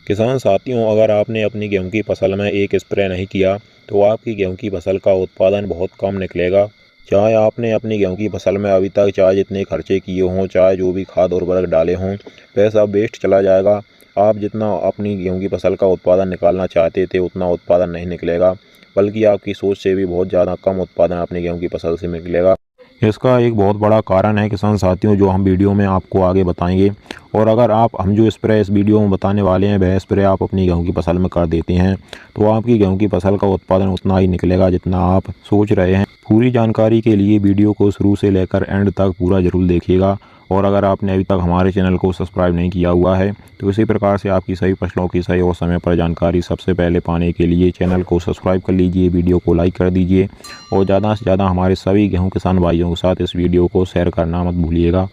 किसान साथियों, अगर आपने अपनी गेहूं की फसल में एक स्प्रे नहीं किया तो आपकी गेहूं की फसल का उत्पादन बहुत कम निकलेगा। चाहे आपने अपनी गेहूं की फसल में अभी तक चाहे जितने खर्चे किए हों, चाहे जो भी खाद उर्वरक डाले हों, वह सब वेस्ट चला जाएगा। आप जितना अपनी गेहूं की फसल का उत्पादन निकालना चाहते थे उतना उत्पादन नहीं निकलेगा, बल्कि आपकी सोच से भी बहुत ज़्यादा कम उत्पादन अपनी गेहूं की फसल से निकलेगा। इसका एक बहुत बड़ा कारण है किसान साथियों, जो हम वीडियो में आपको आगे बताएंगे। और अगर हम जो स्प्रे इस वीडियो में बताने वाले हैं वह स्प्रे आप अपनी गेहूं की फसल में कर देते हैं तो आपकी गेहूं की फसल का उत्पादन उतना ही निकलेगा जितना आप सोच रहे हैं। पूरी जानकारी के लिए वीडियो को शुरू से लेकर एंड तक पूरा जरूर देखिएगा। और अगर आपने अभी तक हमारे चैनल को सब्सक्राइब नहीं किया हुआ है तो इसी प्रकार से आपकी सही फसलों की सही और समय पर जानकारी सबसे पहले पाने के लिए चैनल को सब्सक्राइब कर लीजिए, वीडियो को लाइक कर दीजिए और ज़्यादा से ज़्यादा हमारे सभी गेहूं किसान भाइयों के साथ इस वीडियो को शेयर करना मत भूलिएगा।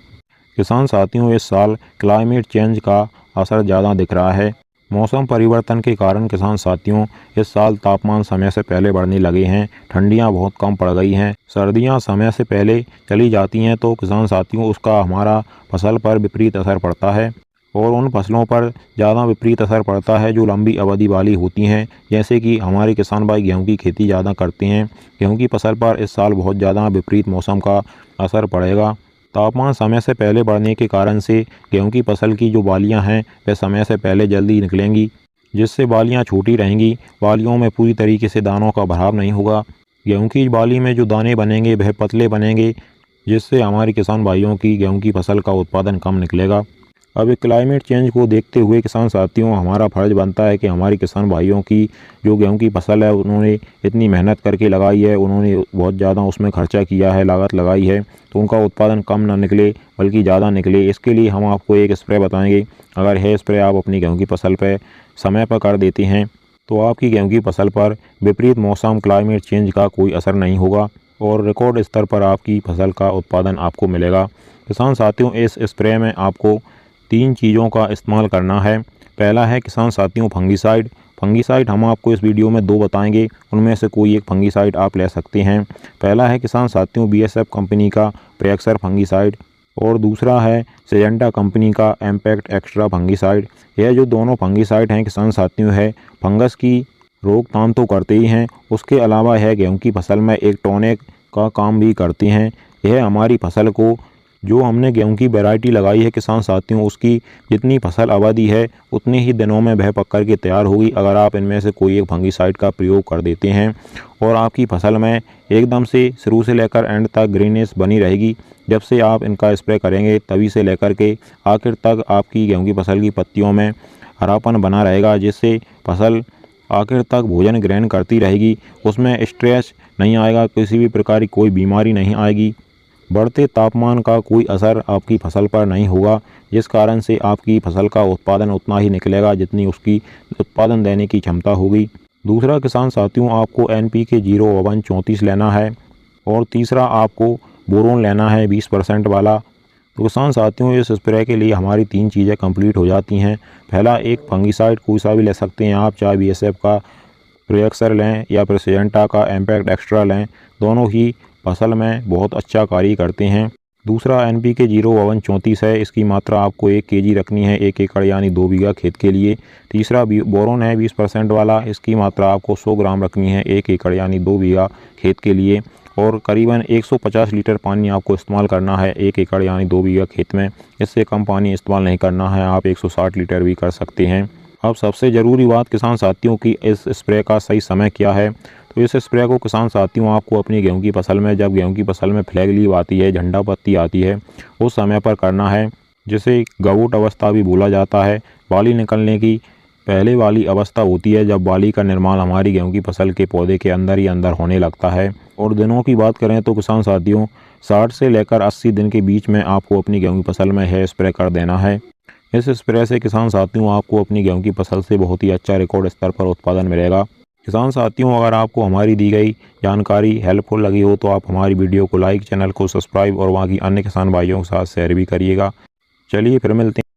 किसान साथियों, इस साल क्लाइमेट चेंज का असर ज़्यादा दिख रहा है। मौसम परिवर्तन के कारण किसान साथियों, इस साल तापमान समय से पहले बढ़ने लगे हैं, ठंडियां बहुत कम पड़ गई हैं, सर्दियां समय से पहले चली जाती हैं तो किसान साथियों उसका हमारा फसल पर विपरीत असर पड़ता है। और उन फसलों पर ज़्यादा विपरीत असर पड़ता है जो लंबी अवधि वाली होती हैं, जैसे कि हमारे किसान भाई गेहूं की खेती ज़्यादा करते हैं। गेहूं की फसल पर इस साल बहुत ज़्यादा विपरीत मौसम का असर पड़ेगा। तापमान समय से पहले बढ़ने के कारण से गेहूं की फसल की जो बालियां हैं वह समय से पहले जल्दी निकलेंगी, जिससे बालियां छोटी रहेंगी। बालियों में पूरी तरीके से दानों का भराव नहीं होगा। गेहूं की बाली में जो दाने बनेंगे वह पतले बनेंगे, जिससे हमारे किसान भाइयों की गेहूं की फसल का उत्पादन कम निकलेगा। अब क्लाइमेट चेंज को देखते हुए किसान साथियों, हमारा फ़र्ज़ बनता है कि हमारे किसान भाइयों की जो गेहूं की फसल है उन्होंने इतनी मेहनत करके लगाई है, उन्होंने बहुत ज़्यादा उसमें खर्चा किया है, लागत लगाई है, तो उनका उत्पादन कम ना निकले बल्कि ज़्यादा निकले। इसके लिए हम आपको एक स्प्रे बताएंगे। अगर यह स्प्रे आप अपनी गेहूँ की फसल पर समय पर कर देते हैं तो आपकी गेहूँ की फसल पर विपरीत मौसम क्लाइमेट चेंज का कोई असर नहीं होगा और रिकॉर्ड स्तर पर आपकी फसल का उत्पादन आपको मिलेगा। किसान साथियों, इस स्प्रे में आपको 3 चीज़ों का इस्तेमाल करना है। पहला है किसान साथियों फंगीसाइड। फंगीसाइड हम आपको इस वीडियो में 2 बताएंगे, उनमें से कोई एक फंगीसाइड आप ले सकते हैं। पहला है किसान साथियों बीएसएफ कंपनी का प्रेक्सर फंगीसाइड और दूसरा है सिजेंटा कंपनी का इम्पैक्ट एक्स्ट्रा फंगीसाइड। यह जो दोनों फंगीसाइड हैं किसान साथियों है फंगस की रोकथाम तो करते ही हैं, उसके अलावा यह गेहूँ की फसल में एक टॉनिक का काम भी करते हैं। यह हमारी फसल को, जो हमने गेहूं की वैरायटी लगाई है किसान साथियों, उसकी जितनी फसल अवधि है उतने ही दिनों में वह पक कर के तैयार होगी अगर आप इनमें से कोई एक फंगीसाइड का प्रयोग कर देते हैं। और आपकी फसल में एकदम से शुरू से लेकर एंड तक ग्रीनेस बनी रहेगी। जब से आप इनका स्प्रे करेंगे तभी से लेकर के आखिर तक आपकी गेहूँ की फसल की पत्तियों में हरापन बना रहेगा, जिससे फसल आखिर तक भोजन ग्रहण करती रहेगी। उसमें स्ट्रेस नहीं आएगा, किसी भी प्रकार की कोई बीमारी नहीं आएगी। बढ़ते तापमान का कोई असर आपकी फसल पर नहीं होगा, जिस कारण से आपकी फसल का उत्पादन उतना ही निकलेगा जितनी उसकी उत्पादन देने की क्षमता होगी। दूसरा किसान साथियों, आपको NPK 0:34 लेना है और तीसरा आपको बोरोन लेना है 20% वाला। तो किसान साथियों, इस स्प्रे के लिए हमारी 3 चीज़ें कंप्लीट हो जाती हैं। पहला एक फंगीसाइड कोई सा भी ले सकते हैं आप, चाहे BSF का प्रेक्सर लें या फिर सिजेंटा का इम्पैक्ट एक्स्ट्रा लें, दोनों ही फसल में बहुत अच्छा कार्य करते हैं। दूसरा NPK 0:34 है, इसकी मात्रा आपको 1 kg रखनी है 1 एकड़ यानी 2 बीघा खेत के लिए। तीसरा बोरोन है 20% वाला, इसकी मात्रा आपको 100 ग्राम रखनी है 1 एकड़ यानी 2 बीघा खेत के लिए। और करीबन 150 लीटर पानी आपको इस्तेमाल करना है 1 एकड़ यानी 2 बीघा खेत में। इससे कम पानी इस्तेमाल नहीं करना है, आप 160 लीटर भी कर सकते हैं। अब सबसे ज़रूरी बात किसान साथियों की, इस स्प्रे का सही समय क्या है। तो इस स्प्रे को किसान साथियों आपको अपनी गेहूं की फसल में, जब गेहूं की फसल में फ्लैग लीव आती है, झंडा पत्ती आती है, उस समय पर करना है, जिसे गवुट अवस्था भी बोला जाता है। बाली निकलने की पहले वाली अवस्था होती है जब बाली का निर्माण हमारी गेहूं की फसल के पौधे के अंदर ही अंदर होने लगता है। और दिनों की बात करें तो किसान साथियों 60 से लेकर 80 दिन के बीच में आपको अपनी गेहूं की फसल में यह स्प्रे कर देना है। इस स्प्रे से किसान साथियों आपको अपनी गेहूं की फसल से बहुत ही अच्छा रिकॉर्ड स्तर पर उत्पादन मिलेगा। किसान साथियों, अगर आपको हमारी दी गई जानकारी हेल्पफुल लगी हो तो आप हमारी वीडियो को लाइक, चैनल को सब्सक्राइब और वहाँ की अन्य किसान भाइयों के साथ शेयर भी करिएगा। चलिए फिर मिलते हैं।